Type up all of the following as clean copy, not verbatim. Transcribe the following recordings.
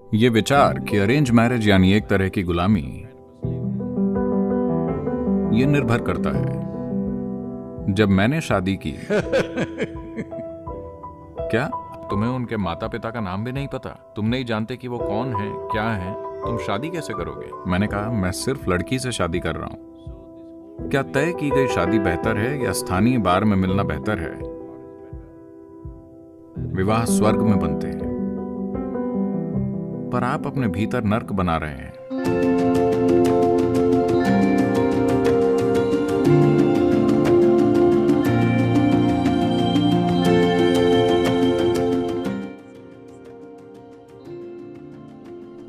ये विचार कि अरेंज मैरिज यानी एक तरह की गुलामी, ये निर्भर करता है। जब मैंने शादी की क्या तुम्हें उनके माता पिता का नाम भी नहीं पता? तुम नहीं जानते कि वो कौन है, क्या है? तुम शादी कैसे करोगे? मैंने कहा, मैं सिर्फ लड़की से शादी कर रहा हूं। क्या तय की गई शादी बेहतर है या स्थानीय बार में मिलना बेहतर है? विवाह स्वर्ग में बनते हैं, पर आप अपने भीतर नर्क बना रहे हैं।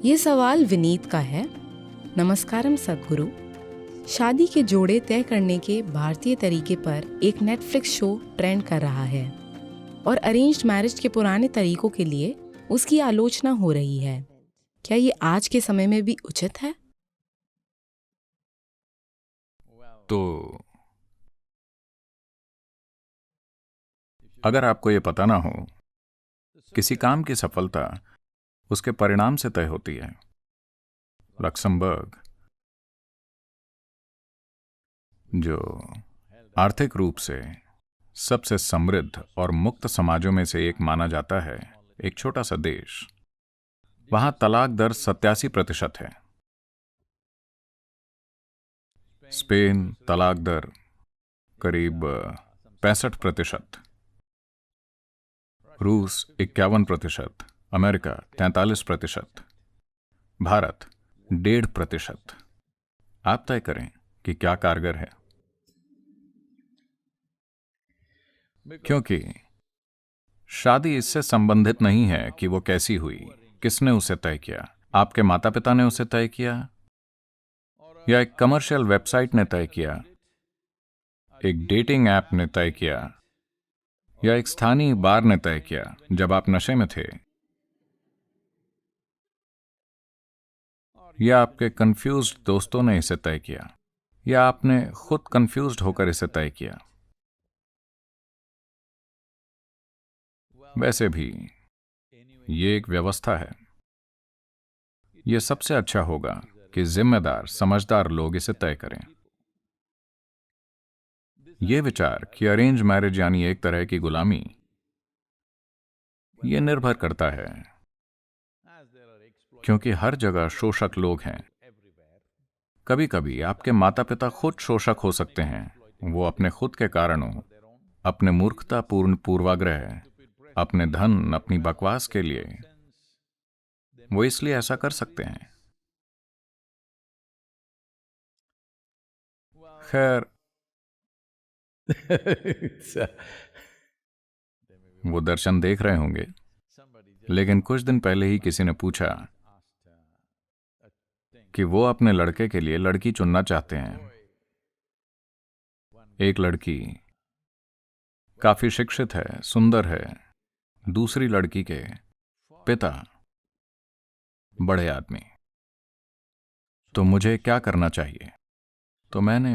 ये सवाल विनीत का है। नमस्कारम सद्गुरु। शादी के जोड़े तय करने के भारतीय तरीके पर एक नेटफ्लिक्स शो ट्रेंड कर रहा है और अरेंज्ड मैरिज के पुराने तरीकों के लिए उसकी आलोचना हो रही है। क्या ये आज के समय में भी उचित है? तो अगर आपको ये पता ना हो, किसी काम की सफलता उसके परिणाम से तय होती है। लक्समबर्ग, जो आर्थिक रूप से सबसे समृद्ध और मुक्त समाजों में से एक माना जाता है, एक छोटा सा देश, वहां तलाक दर 87% है। स्पेन तलाक दर करीब 65%, रूस 51%, अमेरिका 43%, भारत 1.5%। आप तय करें कि क्या कारगर है, क्योंकि शादी इससे संबंधित नहीं है कि वो कैसी हुई, किसने उसे तय किया। आपके माता पिता ने उसे तय किया या एक कमर्शियल वेबसाइट ने तय किया, एक डेटिंग ऐप ने तय किया या एक स्थानीय बार ने तय किया जब आप नशे में थे, या आपके कंफ्यूज्ड दोस्तों ने इसे तय किया, या आपने खुद कंफ्यूज्ड होकर इसे तय किया। वैसे भी ये एक व्यवस्था है। यह सबसे अच्छा होगा कि जिम्मेदार समझदार लोग इसे तय करें। यह विचार कि अरेंज मैरिज यानी एक तरह की गुलामी, यह निर्भर करता है, क्योंकि हर जगह शोषक लोग हैं। कभी कभी आपके माता पिता खुद शोषक हो सकते हैं। वो अपने खुद के कारणों, अपने मूर्खतापूर्ण पूर्वाग्रह, अपने धन, अपनी बकवास के लिए, वो इसलिए ऐसा कर सकते हैं। खैर, वो दर्शन देख रहे होंगे, लेकिन कुछ दिन पहले ही किसी ने पूछा कि वो अपने लड़के के लिए लड़की चुनना चाहते हैं। एक लड़की काफी शिक्षित है, सुंदर है। दूसरी लड़की के पिता बड़े आदमी। तो मुझे क्या करना चाहिए? तो मैंने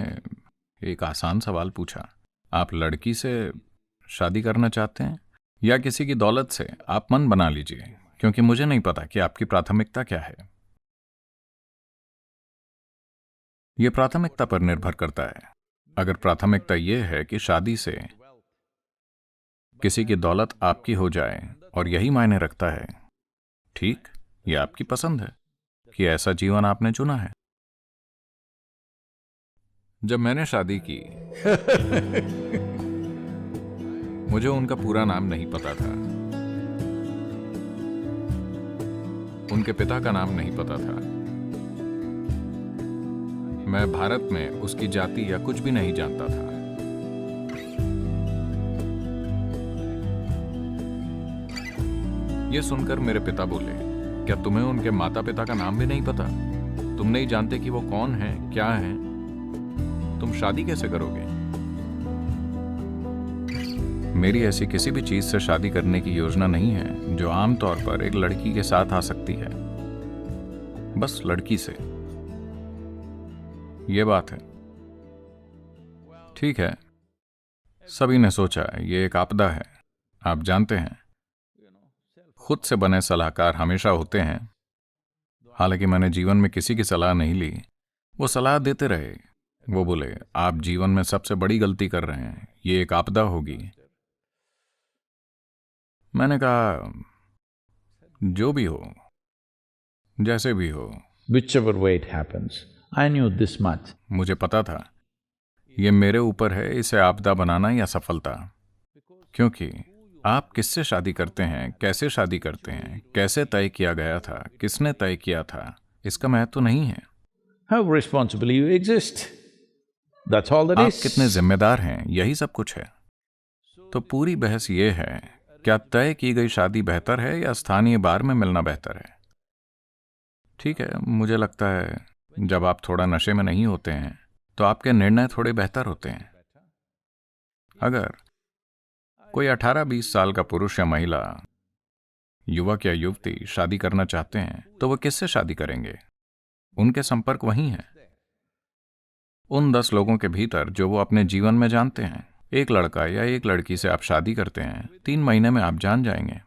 एक आसान सवाल पूछा, आप लड़की से शादी करना चाहते हैं या किसी की दौलत से? आप मन बना लीजिए, क्योंकि मुझे नहीं पता कि आपकी प्राथमिकता क्या है। यह प्राथमिकता पर निर्भर करता है। अगर प्राथमिकता यह है कि शादी से किसी की दौलत आपकी हो जाए और यही मायने रखता है, ठीक, यह आपकी पसंद है कि ऐसा जीवन आपने चुना है। जब मैंने शादी की मुझे उनका पूरा नाम नहीं पता था, उनके पिता का नाम नहीं पता था। मैं भारत में उसकी जाति या कुछ भी नहीं जानता था। यह सुनकर मेरे पिता बोले, क्या तुम्हें उनके माता पिता का नाम भी नहीं पता? तुम नहीं जानते कि वो कौन है, क्या है? तुम शादी कैसे करोगे? मेरी ऐसी किसी भी चीज से शादी करने की योजना नहीं है जो आमतौर पर एक लड़की के साथ आ सकती है। बस लड़की से। यह बात है। ठीक है, सभी ने सोचा यह एक आपदा है। आप जानते हैं, खुद से बने सलाहकार हमेशा होते हैं हालांकि मैंने जीवन में किसी की सलाह नहीं ली। वो सलाह देते रहे। वो बोले, आप जीवन में सबसे बड़ी गलती कर रहे हैं, ये एक आपदा होगी। मैंने कहा, जो भी हो, जैसे भी हो। Whichever way it happens, I knew this much. मुझे पता था ये मेरे ऊपर है, इसे आपदा बनाना या सफलता। क्योंकि आप किससे शादी करते हैं, कैसे शादी करते हैं, कैसे तय किया गया था, किसने तय किया था, इसका महत्व नहीं है। How responsibly you exist. That's all that आप is. कितने जिम्मेदार हैं, यही सब कुछ है। तो पूरी बहस ये है, क्या तय की गई शादी बेहतर है या स्थानीय बार में मिलना बेहतर है? ठीक है, मुझे लगता है जब आप थोड़ा नशे में नहीं होते हैं तो आपके निर्णय थोड़े बेहतर होते हैं। अगर कोई 18-20 साल का पुरुष या महिला, युवक या युवती शादी करना चाहते हैं तो वो किससे शादी करेंगे? उनके संपर्क वही हैं, उन 10 लोगों के भीतर जो वो अपने जीवन में जानते हैं। एक लड़का या एक लड़की से आप शादी करते हैं, 3 महीने में आप जान जाएंगे।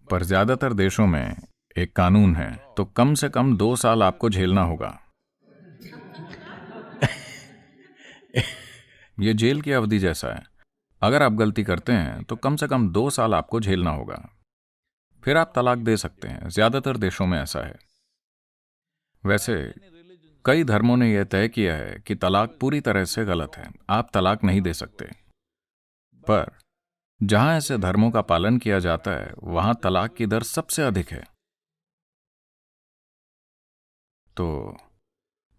पर ज्यादातर देशों में एक कानून है, तो कम से कम 2 साल आपको झेलना होगा। ये जेल की अवधि जैसा है। अगर आप गलती करते हैं तो कम से कम 2 साल आपको झेलना होगा, फिर आप तलाक दे सकते हैं। ज्यादातर देशों में ऐसा है। वैसे कई धर्मों ने यह तय किया है कि तलाक पूरी तरह से गलत है, आप तलाक नहीं दे सकते। पर जहां ऐसे धर्मों का पालन किया जाता है वहां तलाक की दर सबसे अधिक है। तो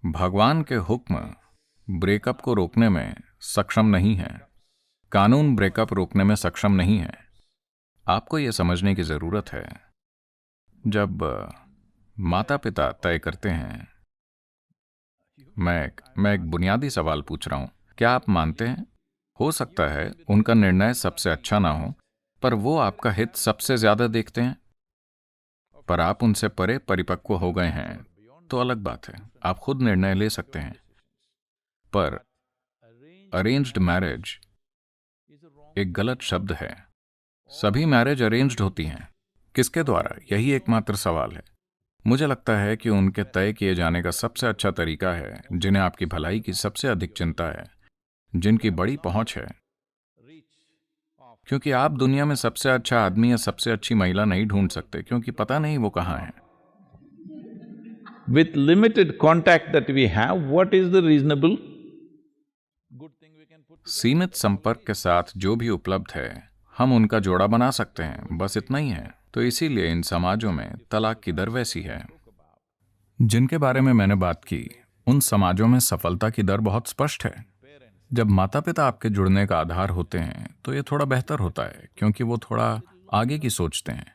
भगवान के हुक्म ब्रेकअप को रोकने में सक्षम नहीं है, कानून ब्रेकअप रोकने में सक्षम नहीं है। आपको यह समझने की जरूरत है, जब माता पिता तय करते हैं। मैं एक बुनियादी सवाल पूछ रहा हूं, क्या आप मानते हैं हो सकता है उनका निर्णय सबसे अच्छा ना हो, पर वो आपका हित सबसे ज्यादा देखते हैं? पर आप उनसे परे परिपक्व हो गए हैं तो अलग बात है, आप खुद निर्णय ले सकते हैं। पर अरेंज्ड मैरिज एक गलत शब्द है। सभी मैरिज अरेंज्ड होती हैं, किसके द्वारा? यही एकमात्र सवाल है। मुझे लगता है कि उनके तय किए जाने का सबसे अच्छा तरीका है जिन्हें आपकी भलाई की सबसे अधिक चिंता है, जिनकी बड़ी पहुंच है। क्योंकि आप दुनिया में सबसे अच्छा आदमी या सबसे अच्छी महिला नहीं ढूंढ सकते, क्योंकि पता नहीं वो कहां है। With limited contact that we have, what is the reasonable? सीमित संपर्क के साथ जो भी उपलब्ध है हम उनका जोड़ा बना सकते हैं, बस इतना ही है। तो इसीलिए इन समाजों में तलाक की दर वैसी है। जिनके बारे में मैंने बात की, उन समाजों में सफलता की दर बहुत स्पष्ट है। जब माता पिता आपके जुड़ने का आधार होते हैं तो ये थोड़ा बेहतर होता है, क्योंकि वो थोड़ा आगे की सोचते हैं।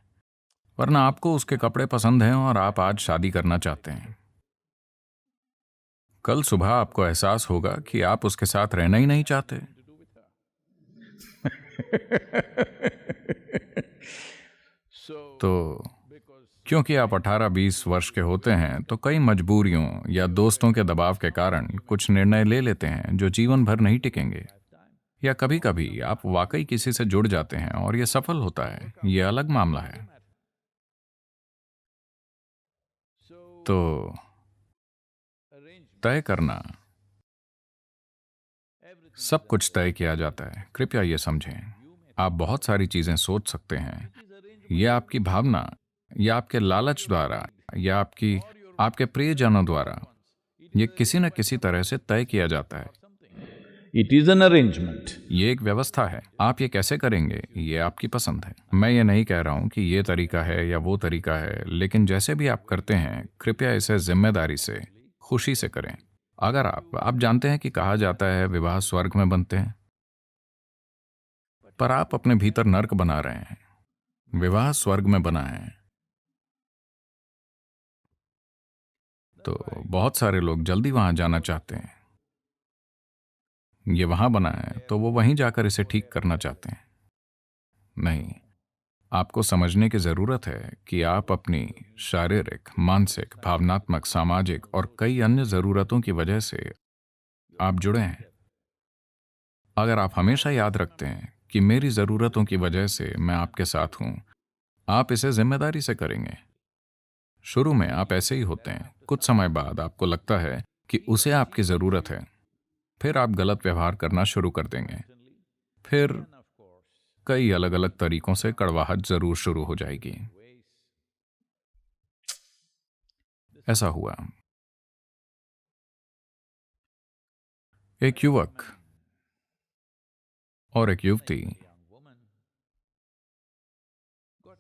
वरना आपको उसके कपड़े पसंद हैं और आप आज शादी करना चाहते हैं, कल सुबह आपको एहसास होगा कि आप उसके साथ रहना ही नहीं चाहते। तो क्योंकि आप 18-20 वर्ष के होते हैं तो कई मजबूरियों या दोस्तों के दबाव के कारण कुछ निर्णय ले लेते हैं जो जीवन भर नहीं टिकेंगे। या कभी कभी आप वाकई किसी से जुड़ जाते हैं और यह सफल होता है, यह अलग मामला है। तो तय करना, सब कुछ तय किया जाता है। कृपया ये समझें, आप बहुत सारी चीजें सोच सकते हैं, यह आपकी भावना या आपके लालच द्वारा या आपके प्रियजनों द्वारा ये किसी न किसी तरह से तय किया जाता है। It is an arrangement. ये एक व्यवस्था है। आप ये कैसे करेंगे, ये आपकी पसंद है। मैं ये नहीं कह रहा हूं कि ये तरीका है या वो तरीका है, लेकिन जैसे भी आप करते हैं कृपया इसे जिम्मेदारी से, खुशी से करें। अगर आप जानते हैं कि कहा जाता है विवाह स्वर्ग में बनते हैं, पर आप अपने भीतर नर्क बना रहे हैं। विवाह स्वर्ग में बना है। तो बहुत सारे लोग जल्दी वहां जाना चाहते हैं। ये वहां बना है तो वो वहीं जाकर इसे ठीक करना चाहते हैं। नहीं, आपको समझने की जरूरत है कि आप अपनी शारीरिक, मानसिक, भावनात्मक, सामाजिक और कई अन्य जरूरतों की वजह से आप जुड़े हैं। अगर आप हमेशा याद रखते हैं कि मेरी जरूरतों की वजह से मैं आपके साथ हूं, आप इसे जिम्मेदारी से करेंगे। शुरू में आप ऐसे ही होते हैं, कुछ समय बाद आपको लगता है कि उसे आपकी जरूरत है, फिर आप गलत व्यवहार करना शुरू कर देंगे, फिर कई अलग अलग तरीकों से कड़वाहट जरूर शुरू हो जाएगी। ऐसा हुआ। एक युवक और एक युवती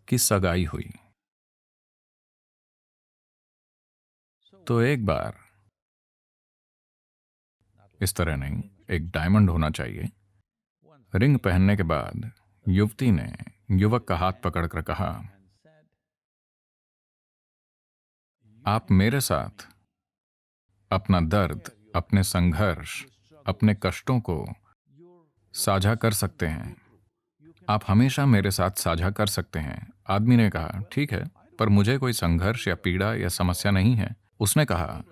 की सगाई हुई। तो एक बार, इस तरह नहीं, एक डायमंड होना चाहिए। रिंग पहनने के बाद युवती ने युवक का हाथ पकड़कर कहा, आप मेरे साथ अपना दर्द, अपने संघर्ष, अपने कष्टों को साझा कर सकते हैं। आप हमेशा मेरे साथ साझा कर सकते हैं। आदमी ने कहा, ठीक है, पर मुझे कोई संघर्ष या पीड़ा या समस्या नहीं है। उसने कहा,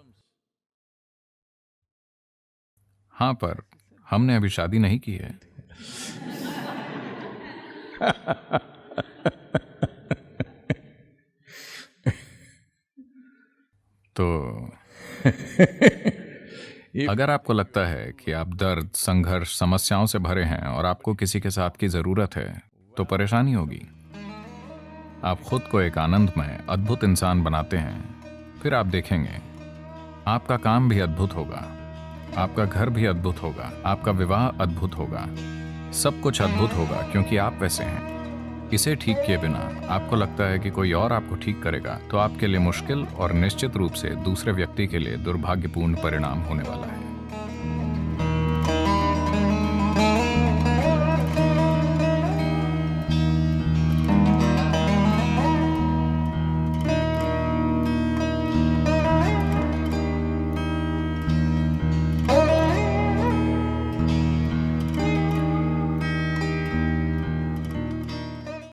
हाँ, पर हमने अभी शादी नहीं की है। तो अगर आपको लगता है कि आप दर्द, संघर्ष, समस्याओं से भरे हैं और आपको किसी के साथ की जरूरत है, तो परेशानी होगी। आप खुद को एक आनंदमय, अद्भुत इंसान बनाते हैं, फिर आप देखेंगे आपका काम भी अद्भुत होगा, आपका घर भी अद्भुत होगा, आपका विवाह अद्भुत होगा, सब कुछ अद्भुत होगा, क्योंकि आप वैसे हैं। इसे ठीक किए बिना आपको लगता है कि कोई और आपको ठीक करेगा, तो आपके लिए मुश्किल और निश्चित रूप से दूसरे व्यक्ति के लिए दुर्भाग्यपूर्ण परिणाम होने वाला है।